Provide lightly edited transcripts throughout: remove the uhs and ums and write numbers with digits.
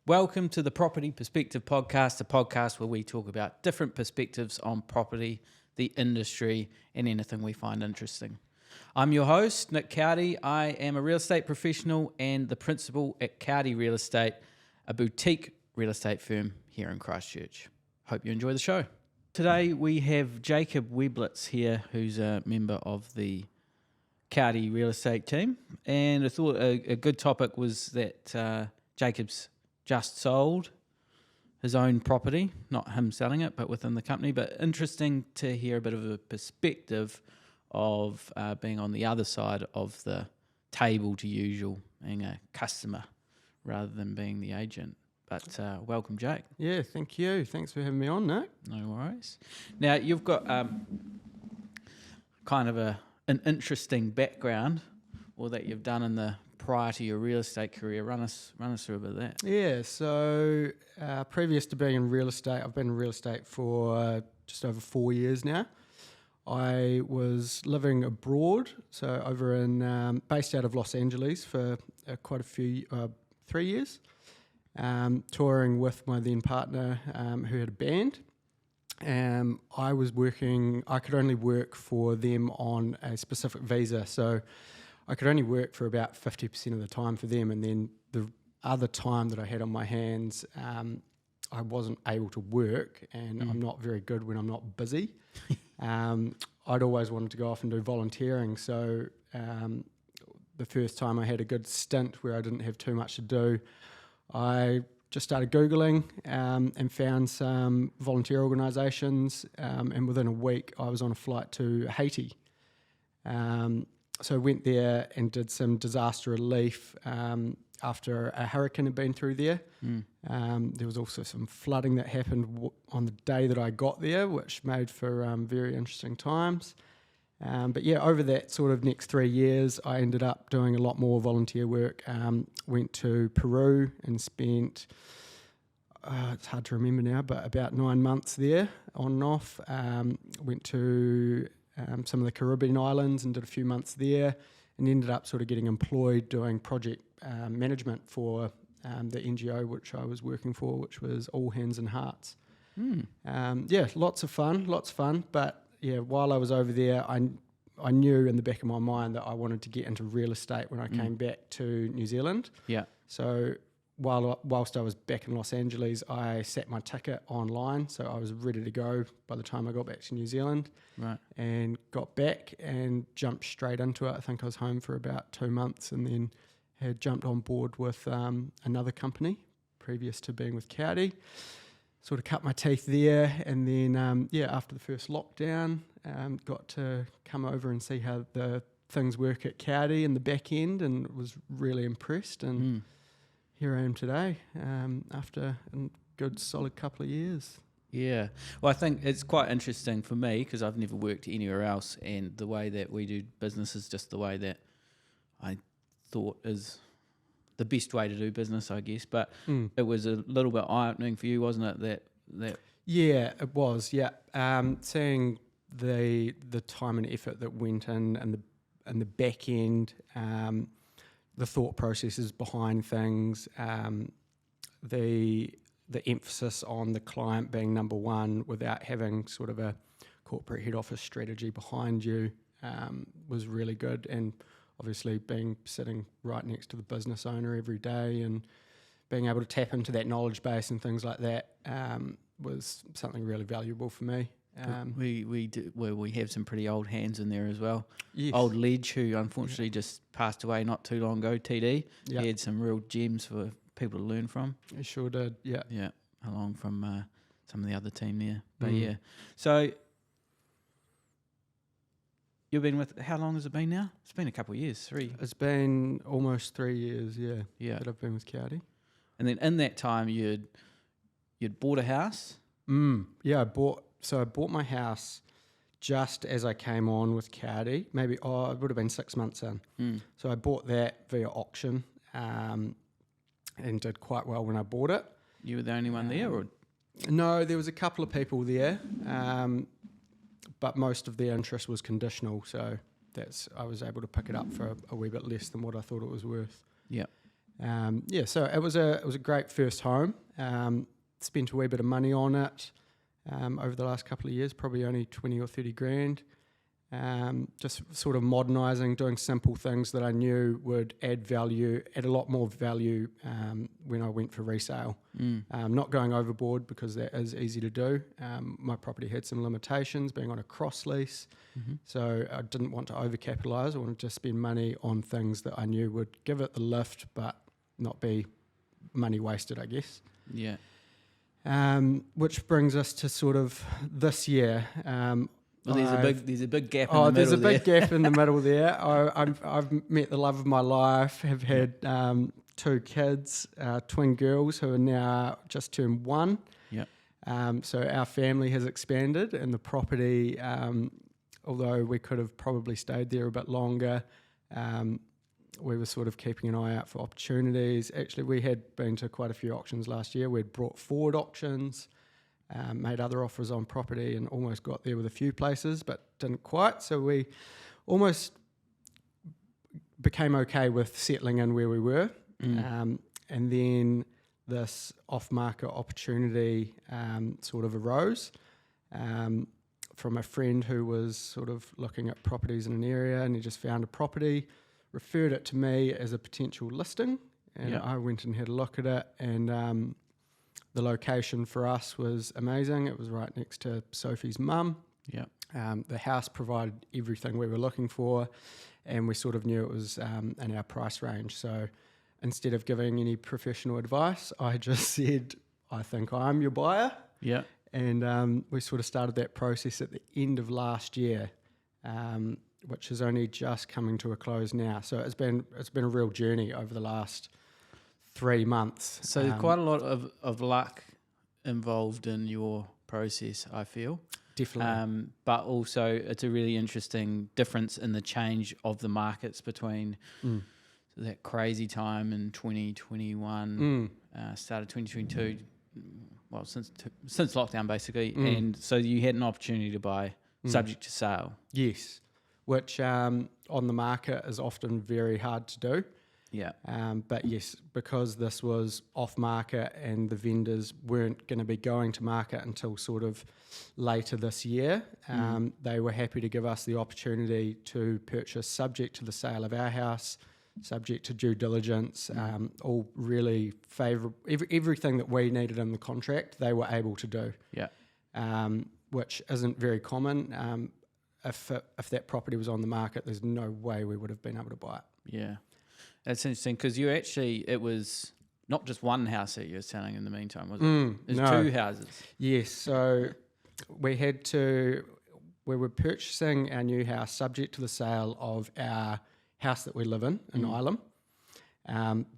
Welcome to the Property Perspective Podcast, a podcast where we talk about different perspectives on property, the industry, and anything we find interesting. I'm your host, Nick Cowdy. I am a real estate professional and the principal at Cowdy Real Estate, a boutique real estate firm here in Christchurch. Hope you enjoy the show. Today we have Jacob Wieblitz here, who's a member of the Cowdy Real Estate team. And I thought a good topic was that Jacob's just sold his own property, not him selling it, but within the company. But interesting to hear a bit of a perspective of being on the other side of the table to usual, being a customer rather than being the agent. But welcome, Jake. Yeah, thank you. Thanks for having me on, Nick. No worries. Now, you've got kind of an interesting background, or that you've done in the prior to your real estate career. Run us through a bit of that. Yeah, so previous to being in real estate, I've been in real estate for just over 4 years now. I was living abroad, so over in, based out of Los Angeles for quite a few, 3 years, touring with my then partner who had a band. I could only work for them on a specific visa, so I could only work for about 50% of the time for them, and then the other time that I had on my hands, I wasn't able to work, and I'm not very good when I'm not busy. I'd always wanted to go off and do volunteering, so the first time I had a good stint where I didn't have too much to do, I just started Googling and found some volunteer organisations, and within a week I was on a flight to Haiti. So I went there and did some disaster relief after a hurricane had been through there. There was also some flooding that happened on the day that I got there, which made for very interesting times. But yeah, over that sort of next 3 years, I ended up doing a lot more volunteer work. Went to Peru and spent, it's hard to remember now, but about 9 months there on and off. Went to some of the Caribbean islands and did a few months there, and ended up sort of getting employed doing project management for the NGO which I was working for, which was All Hands and Hearts. Yeah, lots of fun. But yeah, while I was over there, I knew in the back of my mind that I wanted to get into real estate when I came back to New Zealand. Yeah. So whilst I was back in Los Angeles, I set my ticket online, so I was ready to go by the time I got back to New Zealand. Right. And got back and jumped straight into it. I think I was home for about 2 months and then had jumped on board with another company previous to being with Cowdy. Sort of cut my teeth there, and then after the first lockdown, got to come over and see how the things work at Cowdy in the back end, and was really impressed. And here I am today, after a good solid couple of years. Yeah. Well, I think it's quite interesting for me because I've never worked anywhere else, and the way that we do business is just the way that I thought is the best way to do business, I guess. But it was a little bit eye-opening for you, wasn't it? That Yeah, it was. Yeah, seeing the time and effort that went in, and the back end, the thought processes behind things, the emphasis on the client being number one without having sort of a corporate head office strategy behind you was really good. And obviously sitting right next to the business owner every day and being able to tap into that knowledge base and things like that was something really valuable for me. We have some pretty old hands in there as well. Yes. Old Ledge, who unfortunately just passed away not too long ago, TD. Yep. He had some real gems for people to learn from. He sure did, yeah. Yeah, along from some of the other team there. But yeah, so you've been with, how long has it been now? It's been a couple of years, 3. It's been almost 3 years, yeah, that I've been with Cowdy. And then in that time, you'd bought a house? Yeah, I bought my house just as I came on with Cowdy. Maybe, it would have been 6 months in. So I bought that via auction and did quite well when I bought it. You were the only one there? Or? No, there was a couple of people there, but most of the interest was conditional, so I was able to pick it up for a wee bit less than what I thought it was worth. Yeah. So it was a great first home. Spent a wee bit of money on it over the last couple of years, probably only 20 or 30 grand. Just sort of modernising, doing simple things that I knew would add a lot more value when I went for resale. Not going overboard, because that is easy to do. My property had some limitations, being on a cross lease, so I didn't want to overcapitalise. I wanted to spend money on things that I knew would give it the lift, but not be money wasted, I guess. Yeah. Which brings us to sort of this year. Well, there's a big gap in the middle. There's a big gap in the middle there. I've met the love of my life, have had 2 kids, twin girls who are now just turned 1. Yeah. So our family has expanded, and the property, although we could have probably stayed there a bit longer, we were sort of keeping an eye out for opportunities. Actually, we had been to quite a few auctions last year. We'd brought forward auctions. Made other offers on property and almost got there with a few places, but didn't quite. So we almost became okay with settling in where we were. And then this off-market opportunity sort of arose from a friend who was sort of looking at properties in an area, and he just found a property, referred it to me as a potential listing, and I went and had a look at it, and the location for us was amazing. It was right next to Sophie's mum. Yeah. The house provided everything we were looking for, and we sort of knew it was in our price range. So instead of giving any professional advice, I just said, I think I'm your buyer. Yeah. And we sort of started that process at the end of last year, which is only just coming to a close now. So it's been a real journey over the last 3 months. So there's quite a lot of luck involved in your process, I feel. Definitely. But also it's a really interesting difference in the change of the markets between that crazy time in 2021, started 2022, well, since lockdown basically. And so you had an opportunity to buy subject to sale. Yes, which on the market is often very hard to do. Yeah. But yes, because this was off market and the vendors weren't going to be going to market until sort of later this year, they were happy to give us the opportunity to purchase subject to the sale of our house, subject to due diligence, all really favourable. Everything that we needed in the contract, they were able to do. Yeah. Which isn't very common. If that property was on the market, there's no way we would have been able to buy it. Yeah. That's interesting, because it was not just one house that you were selling in the meantime, was it? It was 2 houses. Yes, so we were purchasing our new house subject to the sale of our house that we live in Ilam.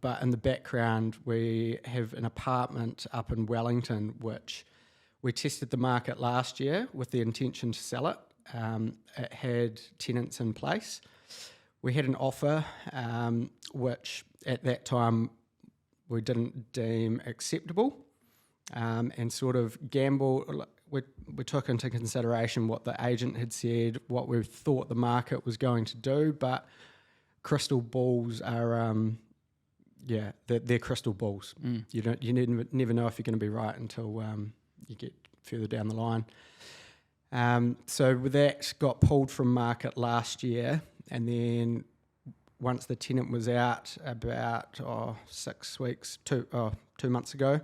But in the background, we have an apartment up in Wellington, which we tested the market last year with the intention to sell it. It had tenants in place. We had an offer, which at that time we didn't deem acceptable, and sort of gamble. We took into consideration what the agent had said, what we thought the market was going to do, but crystal balls are, they're crystal balls. You never know if you're going to be right until you get further down the line. So that got pulled from market last year. And then once the tenant was out about 6 weeks, 2 months ago,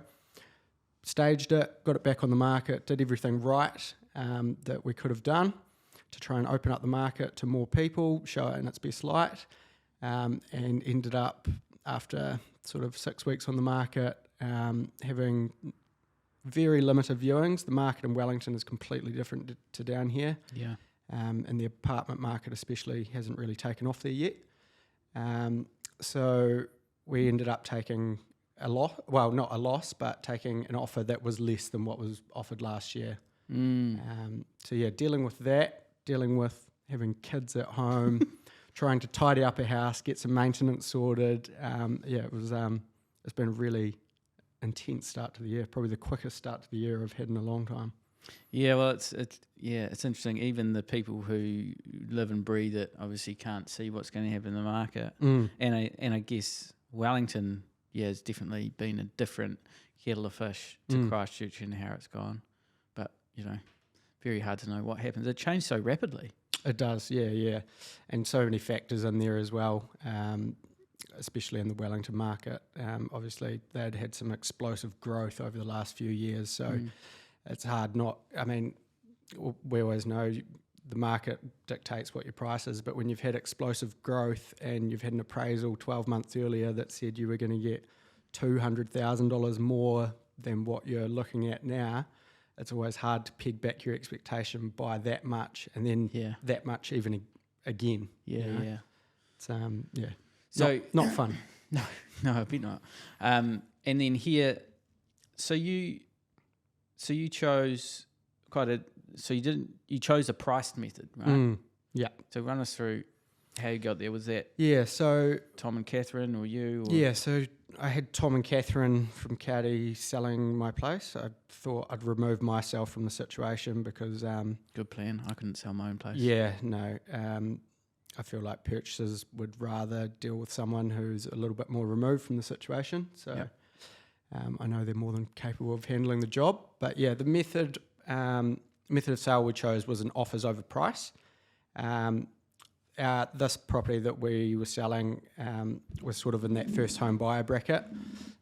staged it, got it back on the market, did everything right that we could have done to try and open up the market to more people, show it in its best light, and ended up, after sort of 6 weeks on the market, having very limited viewings. The market in Wellington is completely different to down here. Yeah. And the apartment market especially hasn't really taken off there yet. So we ended up taking a loss, well, not a loss, but taking an offer that was less than what was offered last year. So yeah, dealing with that, dealing with having kids at home, trying to tidy up a house, get some maintenance sorted. It's been a really intense start to the year, probably the quickest start to the year I've had in a long time. Yeah, well, it's interesting. Even the people who live and breathe it obviously can't see what's going to happen in the market. And I guess Wellington yeah, it's definitely been a different kettle of fish to Christchurch and how it's gone. But, very hard to know what happens. It changed so rapidly. It does, yeah. And so many factors in there as well, especially in the Wellington market. Obviously, they'd had some explosive growth over the last few years, so it's hard not... I mean, we always know the market dictates what your price is, but when you've had explosive growth and you've had an appraisal 12 months earlier that said you were going to get $200,000 more than what you're looking at now, it's always hard to peg back your expectation by that much, and then that much even again. Yeah. It's so not fun. No, a bit not. And then here, so you chose you chose a priced method, right? Yeah. So run us through how you got there. Was that so Tom and Catherine or you? Or? Yeah, so I had Tom and Catherine from Cowdy selling my place. I thought I'd remove myself from the situation because... Good plan. I couldn't sell my own place. Yeah, no. I feel like purchasers would rather deal with someone who's a little bit more removed from the situation. So I know they're more than capable of handling the job. But yeah, the method of sale we chose was an offers over price. This property that we were selling was sort of in that first home buyer bracket,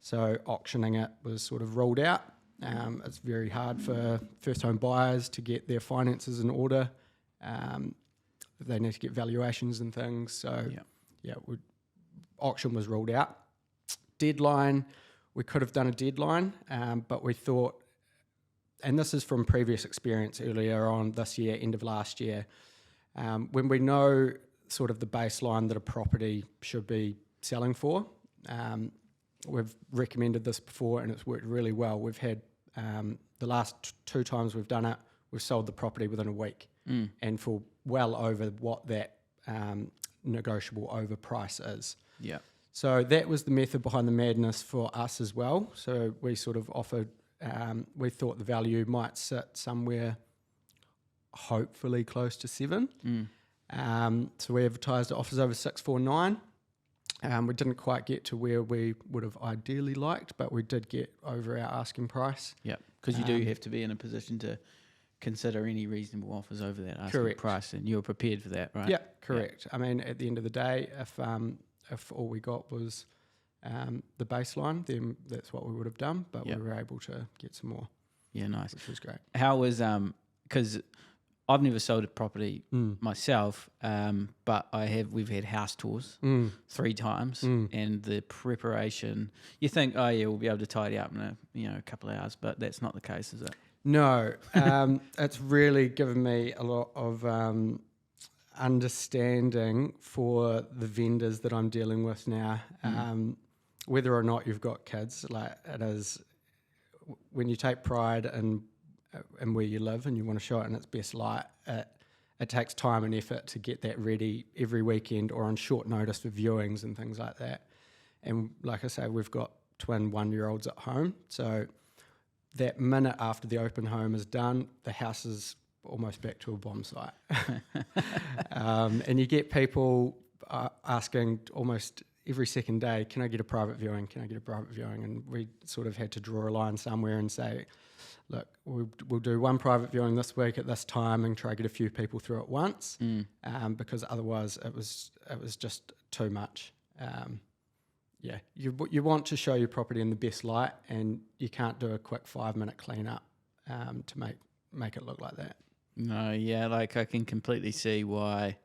so auctioning it was sort of ruled out. It's very hard for first home buyers to get their finances in order. They need to get valuations and things, so auction was ruled out. Deadline, we could have done a deadline, but we thought, and this is from previous experience earlier on this year, end of last year, when we know sort of the baseline that a property should be selling for, we've recommended this before and it's worked really well. We've had the last two times we've done it, we've sold the property within a week and for well over what that negotiable over price is. Yeah. So that was the method behind the madness for us as well. So we sort of offered, we thought the value might sit somewhere hopefully close to 7. So we advertised offers over 649. We didn't quite get to where we would have ideally liked, but we did get over our asking price. Yeah, because you do have to be in a position to consider any reasonable offers over that asking price, and you're prepared for that, right? Yeah, correct. I mean, at the end of the day, if all we got was the baseline, then that's what we would have done, but we were able to get some more. Yeah, nice. Which was great. How was, because I've never sold a property myself, but we've had house tours 3 times, and the preparation, you think, oh yeah, we'll be able to tidy up in a couple of hours, but that's not the case, is it? No, it's really given me a lot of understanding for the vendors that I'm dealing with now. Whether or not you've got kids, like it is, when you take pride in where you live and you want to show it in its best light, it takes time and effort to get that ready every weekend or on short notice for viewings and things like that. And like I say, we've got twin 1-year-olds at home, so that minute after the open home is done, the house is almost back to a bomb site. And you get people asking almost every second day, can I get a private viewing? Can I get a private viewing? And we sort of had to draw a line somewhere and say, look, we'll do one private viewing this week at this time and try to get a few people through at once, because otherwise it was just too much. You want to show your property in the best light, and you can't do a quick 5-minute clean up to make it look like that. No, yeah, like I can completely see why.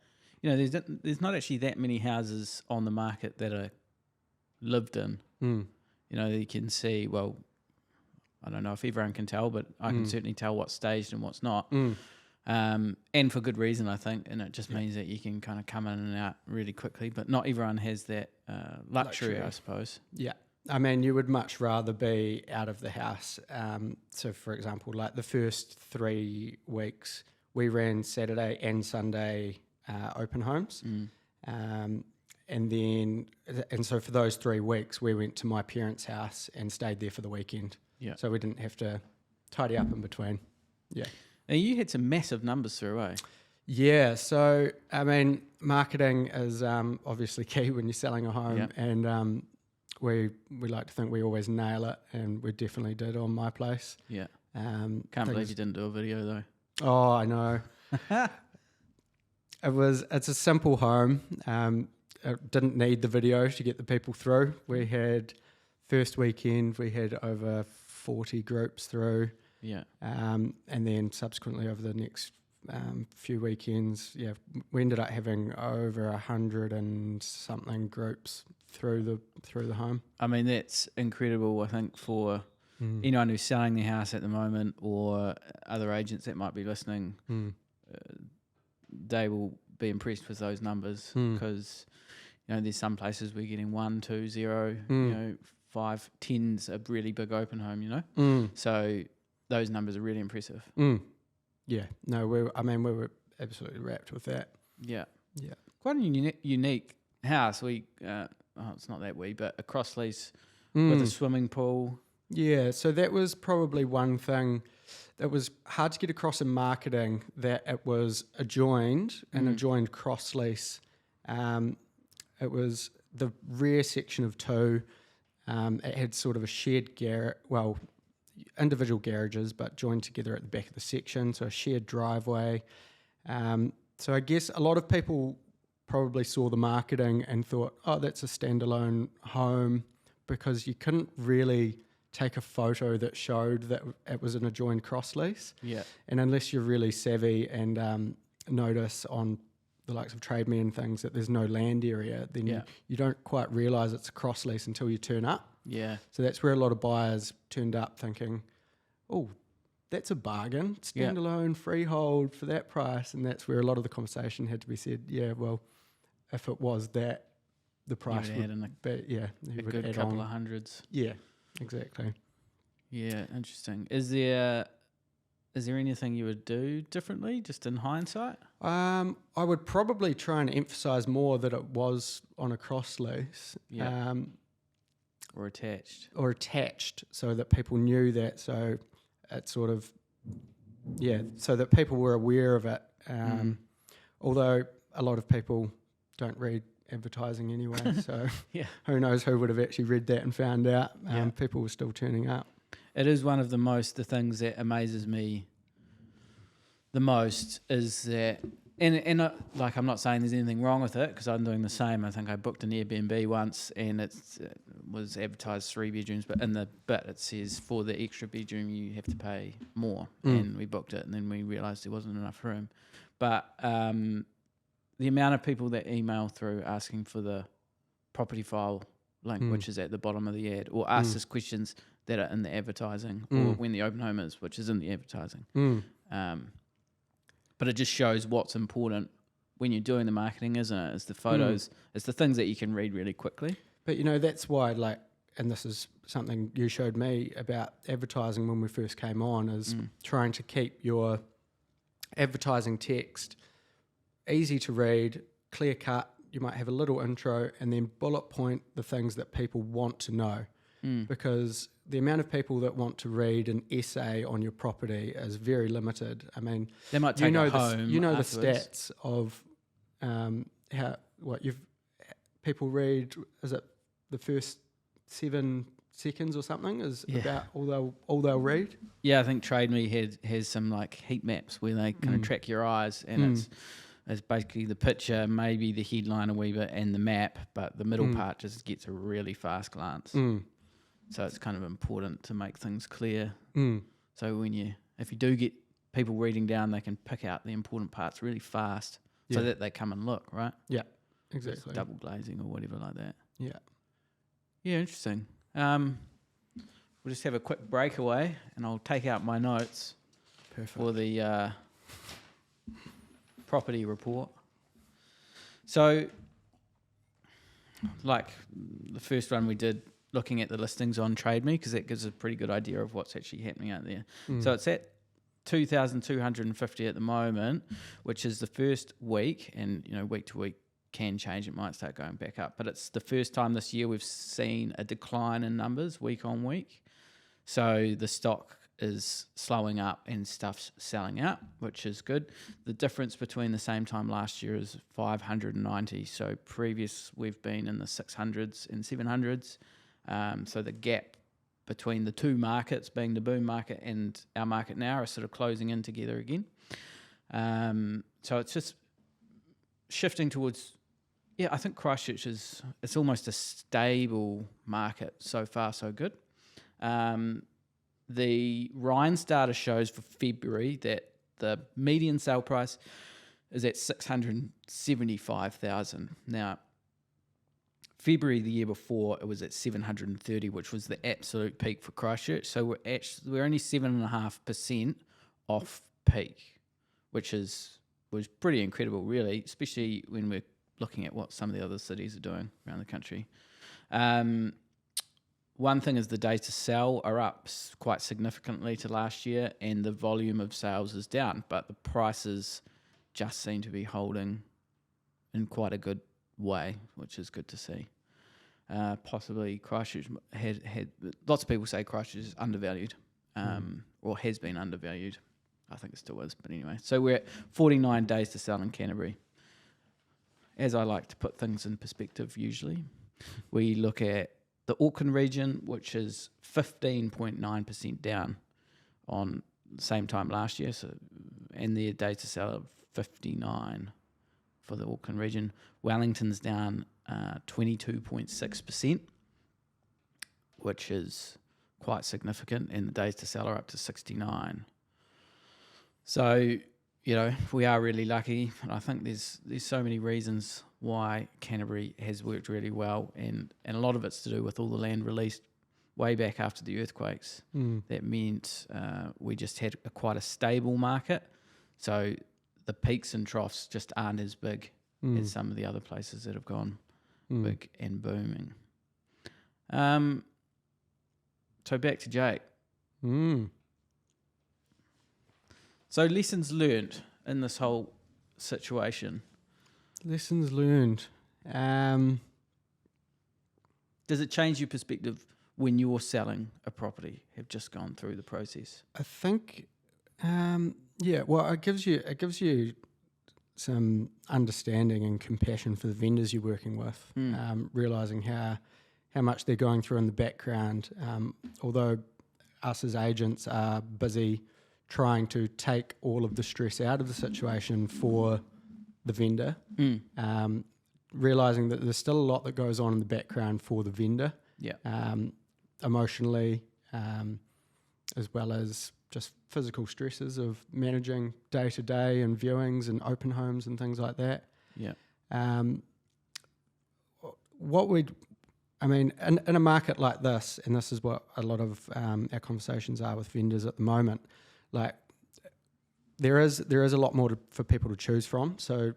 There's not actually that many houses on the market that are lived in. You can see, well, I don't know if everyone can tell, but I can certainly tell what's staged and what's not. And for good reason, I think. And it just means that you can kind of come in and out really quickly. But not everyone has that luxury, I suppose. Yeah. I mean, you would much rather be out of the house. So, for example, like the first 3 weeks, we ran Saturday and Sunday open homes. And so for those 3 weeks, we went to my parents' house and stayed there for the weekend. Yeah. So we didn't have to tidy up in between. Yeah. Now, you had some massive numbers through, eh? Yeah. So, I mean, marketing is obviously key when you're selling a home. Yeah. And we like to think we always nail it, and we definitely did on my place. Yeah. Can't believe you didn't do a video though. Oh, I know. It's a simple home. It didn't need the video to get the people through. We had first weekend, we had over 40 groups through. Yeah. And then subsequently over the next few weekends, we ended up having over 100 and something groups through the home. I mean, that's incredible, I think, for anyone who's selling their house at the moment or other agents that might be listening. They will be impressed with those numbers because, there's some places we're getting 1, 2, 0, 5, 10's a really big open home, So those numbers are really impressive. Yeah, no, we were absolutely wrapped with that. Yeah. Yeah. Quite a unique house. It's not that but a cross lease with a swimming pool. Yeah, so that was probably one thing that was hard to get across in marketing, that it was adjoined, an adjoined cross lease. It was the rear section of 2. It had sort of a shared individual garages, but joined together at the back of the section, so a shared driveway. So I guess a lot of people probably saw the marketing and thought, oh, that's a standalone home, because you couldn't really take a photo that showed that it was an adjoined cross lease. Yeah. And unless you're really savvy and notice on the likes of Trade Me and things that there's no land area, then you don't quite realise it's a cross lease until you turn up. Yeah. So that's where a lot of buyers turned up thinking, oh, that's a bargain, standalone, freehold for that price. And that's where a lot of the conversation had to be said, yeah, well, if it was that, the price would be, a good couple of hundreds. Yeah, exactly. Yeah, interesting. Is there anything you would do differently, just in hindsight? I would probably try and emphasise more that it was on a cross lease. Yeah. Or attached. So that people knew that. So it sort of, so that people were aware of it. Although a lot of people don't read advertising anyway, so who knows who would have actually read that and found out. People were still turning up. It is one of the things that amazes me the most is that, and I'm not saying there's anything wrong with it, because I'm doing the same. I think I booked an Airbnb once and it was advertised 3 bedrooms, but in the bit it says for the extra bedroom you have to pay more, and we booked it and then we realised there wasn't enough room. But the amount of people that email through asking for the property file link, which is at the bottom of the ad, or ask us questions that are in the advertising, or when the open home is, which is in the advertising. But it just shows what's important when you're doing the marketing, isn't it? It's the photos, it's the things that you can read really quickly. But, that's why, and this is something you showed me about advertising when we first came on, is trying to keep your advertising text easy to read, clear cut. You might have a little intro and then bullet point the things that people want to know. Because the amount of people that want to read an essay on your property is very limited. I mean, they might take it home. The stats of people read. Is it the first 7 seconds or something? Is about all they'll read. Yeah, I think Trade Me has some heat maps where they kind of track your eyes, and it's basically the picture, maybe the headline a wee bit, and the map, but the middle part just gets a really fast glance. So it's kind of important to make things clear. So if you do get people reading down, they can pick out the important parts really fast, so that they come and look, right? Yeah, exactly. Just double glazing or whatever like that. Yeah. Yeah, interesting. We'll just have a quick breakaway, and I'll take out my notes for the property report. So, the first one we did, looking at the listings on Trade Me, because that gives a pretty good idea of what's actually happening out there. So it's at 2,250 at the moment, which is the first week, and week to week can change. It might start going back up, but it's the first time this year we've seen a decline in numbers week on week. So the stock is slowing up and stuff's selling out, which is good. The difference between the same time last year is 590. So previous we've been in the 600s and 700s. So the gap between the two markets, being the boom market and our market now, are sort of closing in together again. So it's just shifting towards, I think Christchurch it's almost a stable market. So far, so good. The Ryan's data shows for February that the median sale price is at 675,000. Now, February the year before, it was at 730, which was the absolute peak for Christchurch. So we're only 7.5% off peak, which was pretty incredible, really, especially when we're looking at what some of the other cities are doing around the country. One thing is the days to sell are up quite significantly to last year, and the volume of sales is down, but the prices just seem to be holding in quite a good way, which is good to see. Possibly Christchurch had lots of people say Christchurch is undervalued, or has been undervalued. I think it still is, but anyway. So we're at 49 days to sell in Canterbury. As I like to put things in perspective, usually we look at the Auckland region, which is 15.9% down on the same time last year, and their days to sell of 59 for the Auckland region. Wellington's down 22.6%, which is quite significant, and the days to sell are up to 69. So, we are really lucky, and I think there's so many reasons why Canterbury has worked really well, and a lot of it's to do with all the land released way back after the earthquakes. That meant we just had quite a stable market, so the peaks and troughs just aren't as big as some of the other places that have gone big and booming. So back to Jake. So lessons learned in this whole situation. Lessons learned. Does it change your perspective when you're selling a property, have just gone through the process? I think, well, it gives you some understanding and compassion for the vendors you're working with, realising how much they're going through in the background. Although us as agents are busy trying to take all of the stress out of the situation for the vendor, realising that there's still a lot that goes on in the background for the vendor, emotionally, as well as just physical stresses of managing day to day and viewings and open homes and things like that. In a market like this, and this is what a lot of our conversations are with vendors at the moment, like there is a lot more for people to choose from. So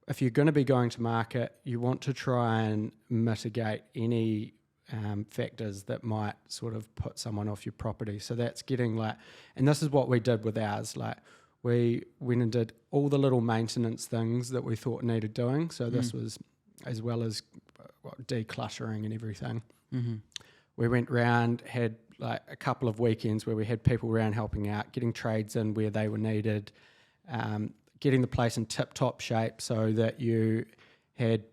if you're going to be going to market, you want to try and mitigate any factors that might sort of put someone off your property. So that's getting and this is what we did with ours. We went and did all the little maintenance things that we thought needed doing. So this was as well as decluttering and everything. We went round, had a couple of weekends where we had people around helping out, getting trades in where they were needed, getting the place in tip-top shape so that you had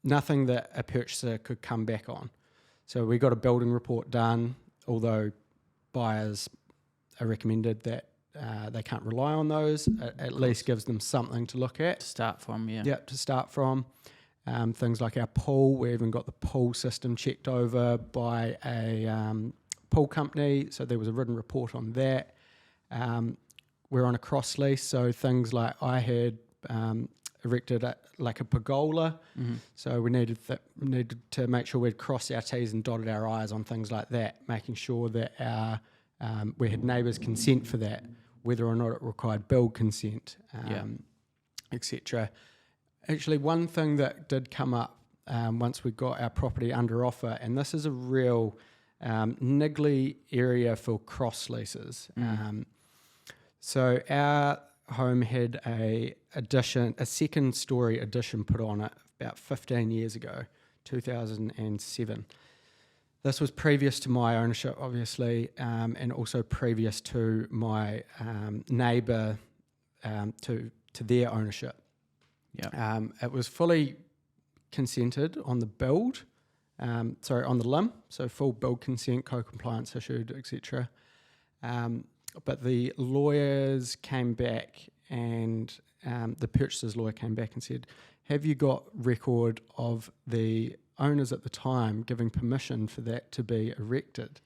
nothing that a purchaser could come back on. So we got a building report done, although buyers are recommended that they can't rely on those. At least gives them something to look at. To start from, to start from. Things like our pool, we even got the pool system checked over by a pool company, so there was a written report on that. We're on a cross lease, so things like I had erected a pergola, so we needed to make sure we'd crossed our T's and dotted our I's on things like that, making sure that we had neighbours' consent for that, whether or not it required build consent, etc. Actually, one thing that did come up once we got our property under offer, and this is a real niggly area for cross leases. So our home had a second story addition put on it about 15 years ago, 2007. This was previous to my ownership, obviously, and also previous to my neighbour to their ownership. It was fully consented on the build, on the limb, so full build consent, co-compliance issued, etc. But the lawyers came back and the purchaser's lawyer came back and said, have you got record of the owners at the time giving permission for that to be erected?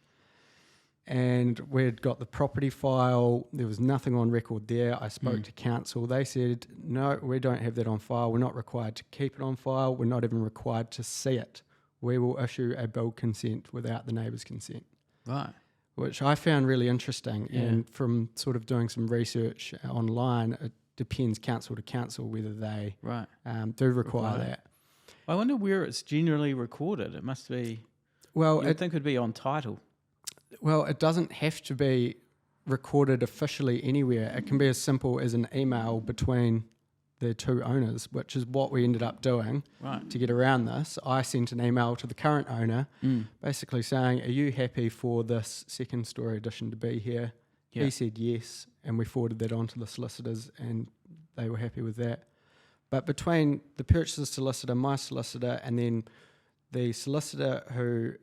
And we'd got the property file. There was nothing on record there. I spoke to council. They said, no, we don't have that on file. We're not required to keep it on file. We're not even required to see it. We will issue a build consent without the neighbour's consent. Right. Which I found really interesting. Yeah. And from sort of doing some research online, it depends council to council whether they do require that. I wonder where it's generally recorded. It must be, well, I think it would be on title. Well, it doesn't have to be recorded officially anywhere. It can be as simple as an email between the two owners, which is what we ended up doing to get around this. I sent an email to the current owner basically saying, are you happy for this second story addition to be here? Yeah. He said yes, and we forwarded that on to the solicitors and they were happy with that. But between the purchaser's solicitor, my solicitor, and then the solicitor who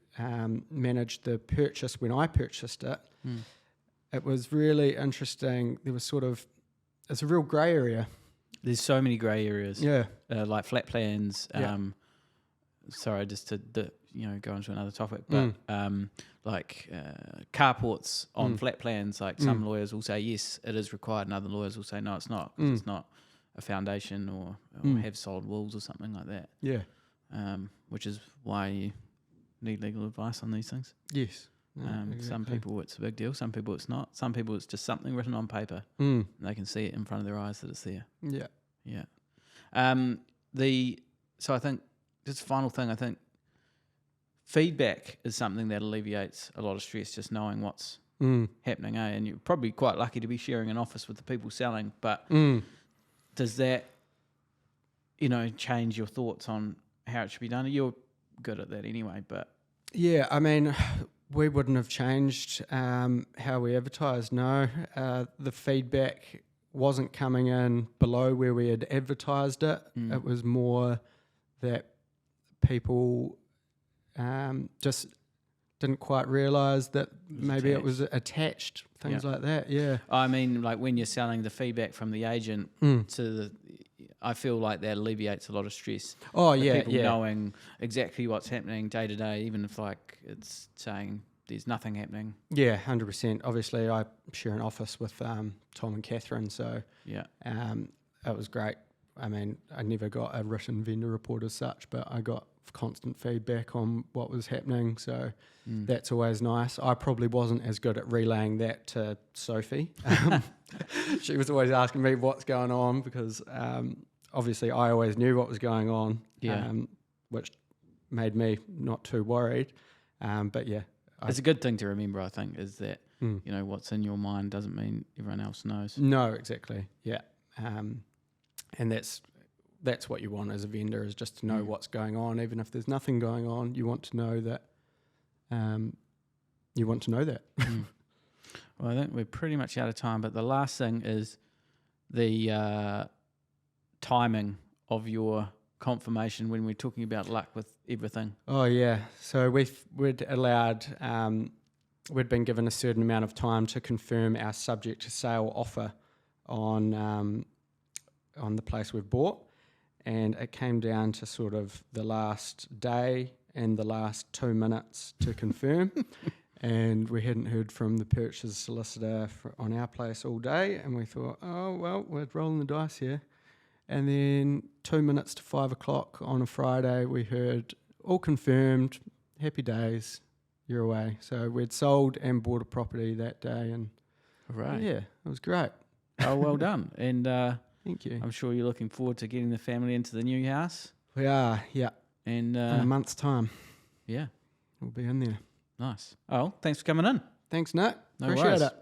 managed the purchase when I purchased it, it was really interesting. There was it's a real grey area. There's so many grey areas. Yeah. Like flat plans. Sorry, just to go on to another topic, but like carports on flat plans, like some lawyers will say, yes, it is required, and other lawyers will say, no, it's not, because it's not a foundation or have solid walls or something like that. Yeah. Which is why you need legal advice on these things. Yes. Exactly. Some people it's a big deal, some people it's not. Some people it's just something written on paper. And they can see it in front of their eyes that it's there. Yeah. Yeah. So I think, just a final thing, I think feedback is something that alleviates a lot of stress, just knowing what's happening, and you're probably quite lucky to be sharing an office with the people selling, but does that, change your thoughts on how it should be done? You're good at that anyway, but... Yeah, I mean, we wouldn't have changed how we advertised, no. The feedback wasn't coming in below where we had advertised it. It was more that people just didn't quite realise that maybe it was attached, things like that, yeah. I mean, like when you're selling, the feedback from the agent to I feel like that alleviates a lot of stress. Oh, yeah, people knowing exactly what's happening day to day, even if like it's saying there's nothing happening. Yeah, 100%. Obviously, I share an office with Tom and Catherine, so it was great. I mean, I never got a written vendor report as such, but I got constant feedback on what was happening, so that's always nice. I probably wasn't as good at relaying that to Sophie. She was always asking me what's going on because obviously I always knew what was going on, which made me not too worried. But yeah. It's a good thing to remember, I think, is that, what's in your mind doesn't mean everyone else knows. No, exactly. Yeah. And that's what you want as a vendor, is just to know what's going on. Even if there's nothing going on, you want to know that. Well, I think we're pretty much out of time, but the last thing is the timing of your confirmation when we're talking about luck with everything. Oh, yeah. So we'd been given a certain amount of time to confirm our subject to sale offer on the place we've bought, and it came down to sort of the last day and the last 2 minutes to confirm. And we hadn't heard from the purchaser's solicitor on our place all day, and we thought, oh, well, we're rolling the dice here. And then 2 minutes to 5 o'clock on a Friday, we heard, all confirmed, happy days, you're away. So we'd sold and bought a property that day, and yeah, it was great. Oh, well done. And thank you. I'm sure you're looking forward to getting the family into the new house. We are, yeah. And in a month's time. Yeah. We'll be in there. Nice. Oh, thanks for coming in. Thanks, Nick. No Appreciate worries. it.